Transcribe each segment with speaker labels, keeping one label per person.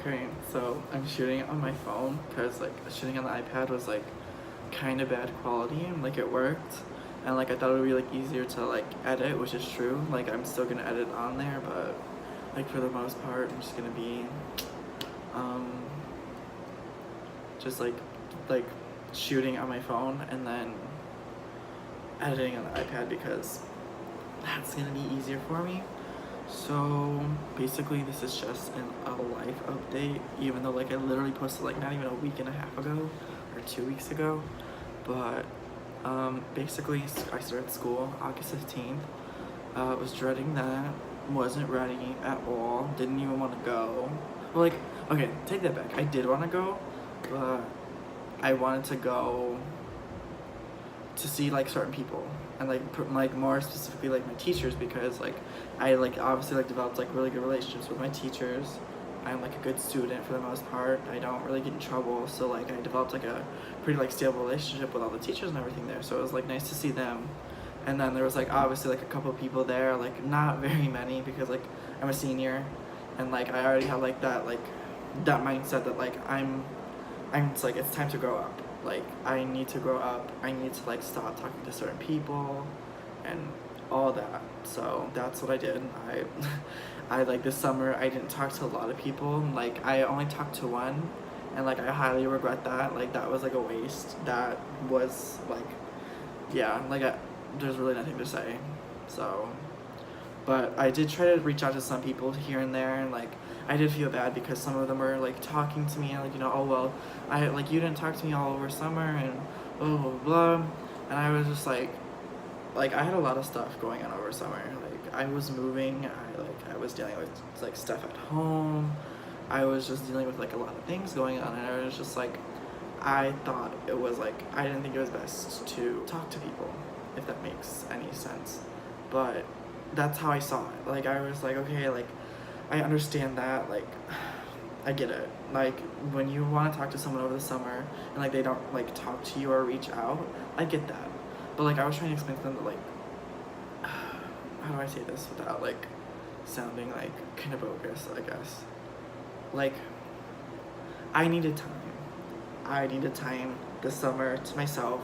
Speaker 1: Okay, so I'm shooting on my phone because like shooting on the iPad was like kind of bad quality and like it worked, and like I thought it would be like easier to like edit, which is true. Like I'm still gonna edit on there, but like for the most part, I'm just gonna be um just like shooting on my phone and then editing on the iPad because that's gonna be easier for me. So basically this is just a life update, even though like I literally posted like not even a week and a half ago or 2 weeks ago. But basically I started school August 15th. Was dreading that, wasn't ready at all, didn't even want to go. Well, like, okay, take that back. I did want to go, but I wanted to go to see like certain people and like more specifically like my teachers, because like I like obviously like developed like really good relationships with my teachers. I'm like a good student for the most part. I don't really get in trouble, so like I developed like a pretty like stable relationship with all the teachers and everything there. So it was like nice to see them. And then there was like obviously like a couple people there, like not very many because like I'm a senior, and like I already have like that mindset that like I'm it's like it's time to grow up. Like I need to grow up. I need to like stop talking to certain people and all that. So that's what I did. I I like this summer I didn't talk to a lot of people. Like I only talked to one, and like I highly regret that. Like that was like a waste. That was like yeah, like there's really nothing to say. So but I did try to reach out to some people here and there, and like I did feel bad because some of them were like talking to me and like, you know, oh well, I like you didn't talk to me all over summer and blah blah blah, and I was just like I had a lot of stuff going on over summer. Like I was moving, I was dealing with like stuff at home. I was just dealing with like a lot of things going on, and I was just like I thought it was like I didn't think it was best to talk to people, if that makes any sense. But that's how I saw it. Like I was like, okay, like I understand that, like I get it. Like when you want to talk to someone over the summer and like they don't like talk to you or reach out, I get that. But like I was trying to explain to them that like how do I say this without like sounding like kind of bogus, I guess. Like I needed time. I needed time this summer to myself.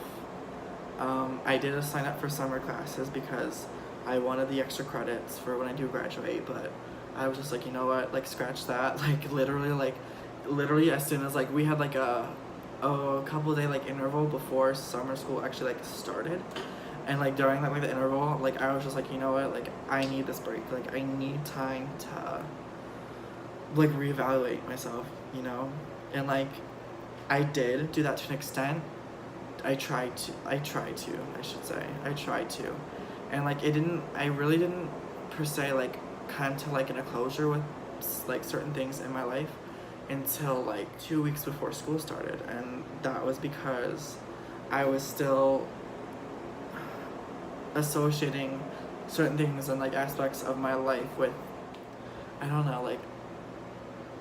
Speaker 1: I did sign up for summer classes because I wanted the extra credits for when I do graduate, but I was just like, you know what, like scratch that. Like literally as soon as like we had like a couple day like interval before summer school actually like started, and like during that like the interval, like I was just like, you know what, like I need this break. Like I need time to like reevaluate myself, you know? And like I did do that to an extent. I tried to, I should say. I tried to. And like I really didn't per se like come to like an closure with like certain things in my life until like 2 weeks before school started. And that was because I was still associating certain things and like aspects of my life with, I don't know, like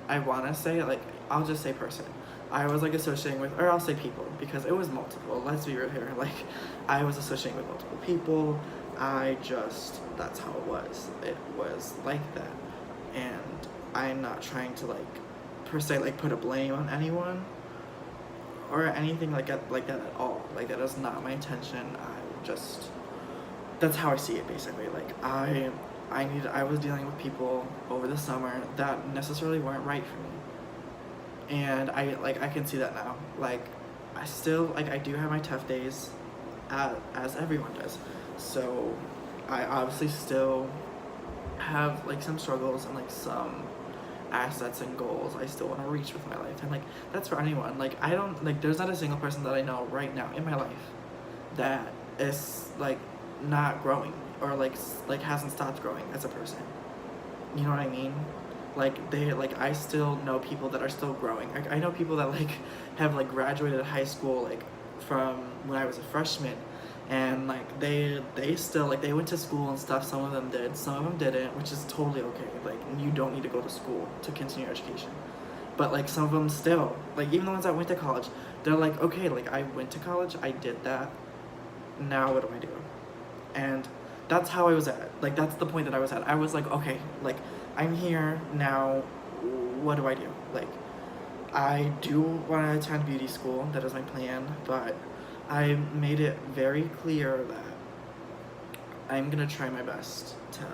Speaker 1: I wanna say like I'll just say person. I was like associating with, or I'll say people because it was multiple. Let's be real here. Like I was associating with multiple people. That's how it was. It was like that. And I'm not trying to like per se like put a blame on anyone or anything like that at all. Like that is not my intention. That's how I see it basically. Like I was dealing with people over the summer that necessarily weren't right for me. And I can see that now. Like I still like I do have my tough days, as everyone does. So I obviously still have like some struggles and like some assets and goals I still want to reach with my life. And like that's for anyone. Like I don't like there's not a single person that I know right now in my life that is like not growing or like hasn't stopped growing as a person. You know what I mean? Like I still know people that are still growing. I know people that like have like graduated high school like from when I was a freshman, and like they still like they went to school and stuff. Some of them did, some of them didn't, which is totally okay. Like you don't need to go to school to continue your education, but like some of them still, like even the ones that went to college, they're like, okay, like I went to college, I did that, now what do I do? And that's how I was at. Like that's the point that I was at. I was like, okay, like I'm here now, what do I do? Like, I do want to attend beauty school. That is my plan, but I made it very clear that I'm gonna try my best to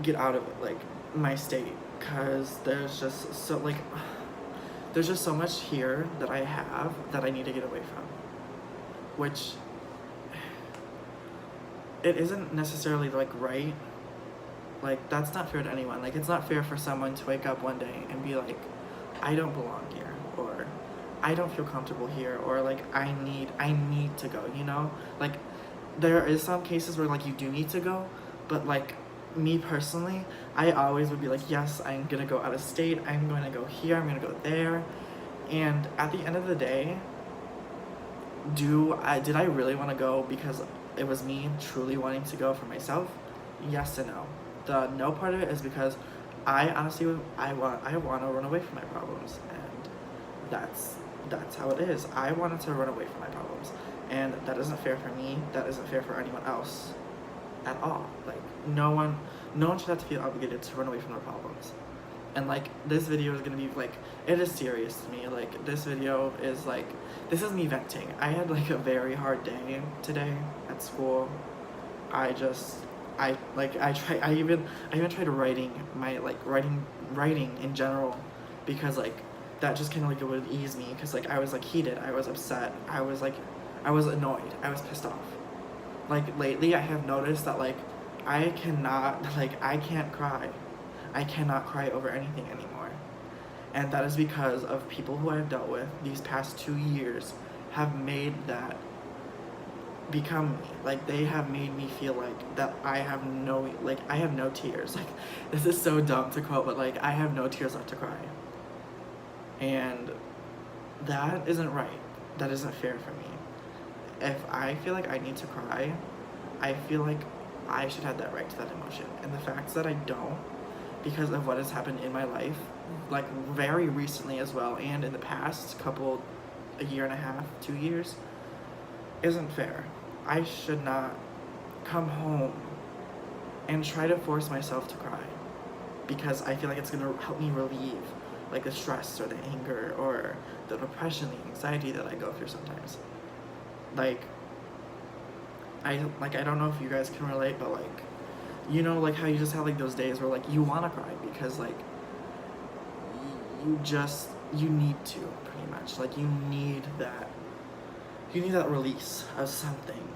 Speaker 1: get out of like my state, because there's just so much here that I have that I need to get away from, which it isn't necessarily like right. Like, that's not fair to anyone. Like, it's not fair for someone to wake up one day and be like, I don't belong here, or I don't feel comfortable here, or like I need to go, you know? Like, there is some cases where like you do need to go, but like me personally, I always would be like, yes, I'm gonna go out of state, I'm going to go here, I'm gonna go there. And at the end of the day, did I really want to go because it was me truly wanting to go for myself? Yes and no. The no part of it is because I honestly I want to run away from my problems, and that's how it is. I wanted to run away from my problems, and that isn't fair for me. That isn't fair for anyone else at all. Like, no one should have to feel obligated to run away from their problems. And like, this video is gonna be like, it is serious to me. Like, this video is like, this is me venting. I had like a very hard day today at school. I even tried writing writing in general, because like that just kind of like it would ease me, because like I was like heated, I was upset, I was annoyed, I was pissed off. Like, lately I have noticed that like I can't cry. I cannot cry over anything anymore. And that is because of people who I've dealt with these past 2 years have made that become me. Like, they have made me feel like that I have no tears. Like, this is so dumb to quote, but like, I have no tears left to cry. And that isn't right. That isn't fair for me. If I feel like I need to cry, I feel like I should have that right to that emotion. And the fact that I don't, because of what has happened in my life, like very recently as well, and in the past a year and a half, 2 years, isn't fair. I should not come home and try to force myself to cry, because I feel like it's gonna help me relieve like the stress or the anger or the depression, the anxiety that I go through sometimes. Like, I don't know if you guys can relate, but like, you know, like how you just have like those days where like you want to cry because like you need to, pretty much. Like, you need that release of something,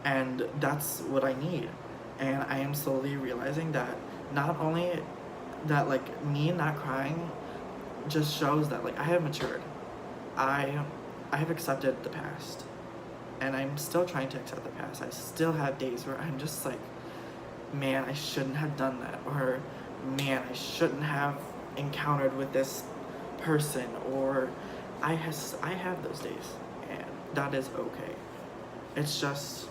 Speaker 1: and that's what I need. And I am slowly realizing that not only that like me not crying just shows that like I have matured. I have accepted the past, and I'm still trying to accept the past. I still have days where I'm just like, man, I shouldn't have done that, or man, I shouldn't have encountered with this person, or I have those days, and that is okay. It's just,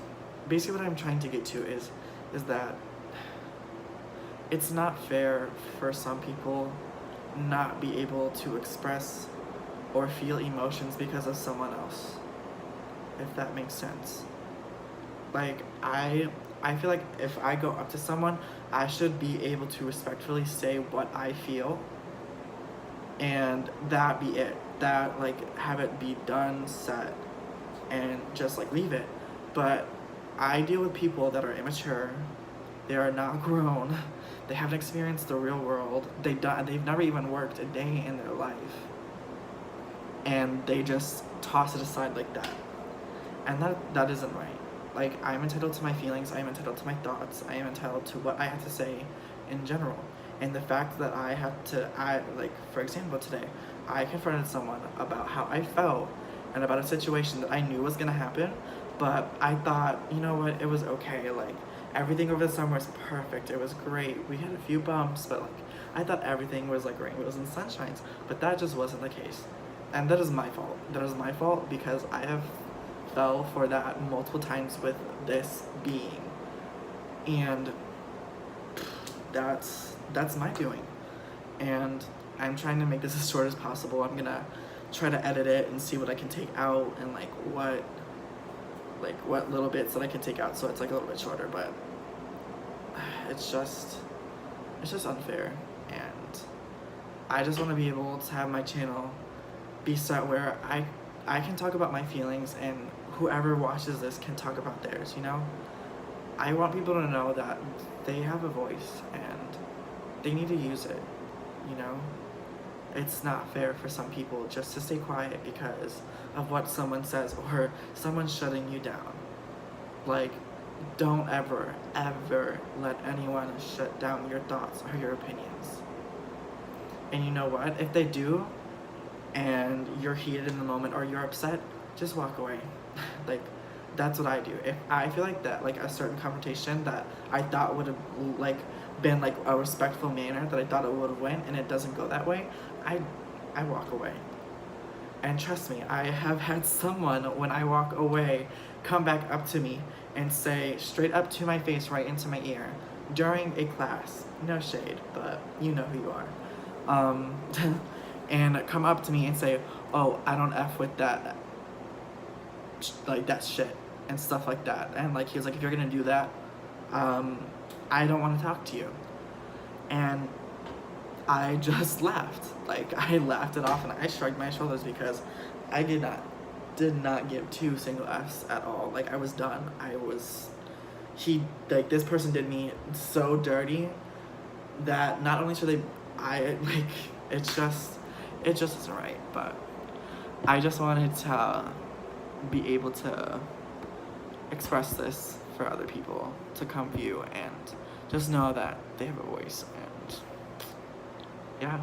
Speaker 1: basically what I'm trying to get to is that it's not fair for some people not be able to express or feel emotions because of someone else, if that makes sense. Like, I feel like if I go up to someone, I should be able to respectfully say what I feel, and that be it. That, like, have it be done, said, and just, like, leave it. But I deal with people that are immature, they are not grown, they haven't experienced the real world, they've never even worked a day in their life, and they just toss it aside like that. And that isn't right. Like, I'm entitled to my feelings, I am entitled to my thoughts, I am entitled to what I have to say in general. And the fact that like, for example, today, I confronted someone about how I felt and about a situation that I knew was gonna happen, but I thought, you know what, it was okay. Like, everything over the summer was perfect, it was great. We had a few bumps, but like, I thought everything was like rainbows and sunshines, but that just wasn't the case. And that is my fault. That is my fault, because I have fell for that multiple times with this being, and that's my doing. And I'm trying to make this as short as possible. I'm gonna try to edit it and see what I can take out, and like what little bits that I can take out, so it's like a little bit shorter. But it's just unfair, and I just want to be able to have my channel be set where I can talk about my feelings and whoever watches this can talk about theirs, you know? I want people to know that they have a voice and they need to use it, you know? It's not fair for some people just to stay quiet because of what someone says or someone shutting you down. Like, don't ever, ever let anyone shut down your thoughts or your opinions. And you know what? If they do, and you're heated in the moment or you're upset, just walk away. Like, that's what I do. If I feel like that, like a certain confrontation that I thought would have like been like a respectful manner that I thought it would have went, and it doesn't go that way, I walk away. And trust me, I have had someone, when I walk away, come back up to me and say straight up to my face, right into my ear, during a class, no shade, but you know who you are, and come up to me and say, oh, I don't F with that, like that shit, and stuff like that. And like, he was like, if you're gonna do that, I don't want to talk to you. And I just laughed. Like, I laughed it off and I shrugged my shoulders because I did not give 2 single F's at all. Like, I was done. This person did me so dirty that not only should they, it just isn't right. But I just wanted to be able to express this for other people to come view and just know that they have a voice. And yeah,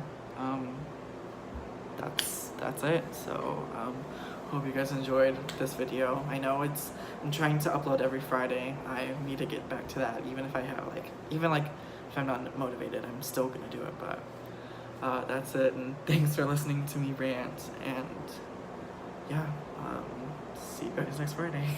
Speaker 1: that's it. So hope you guys enjoyed this video. I know I'm trying to upload every Friday. I need to get back to that, even if if I'm not motivated, I'm still gonna do it. But that's it, and thanks for listening to me rant, and yeah, see you guys next Friday.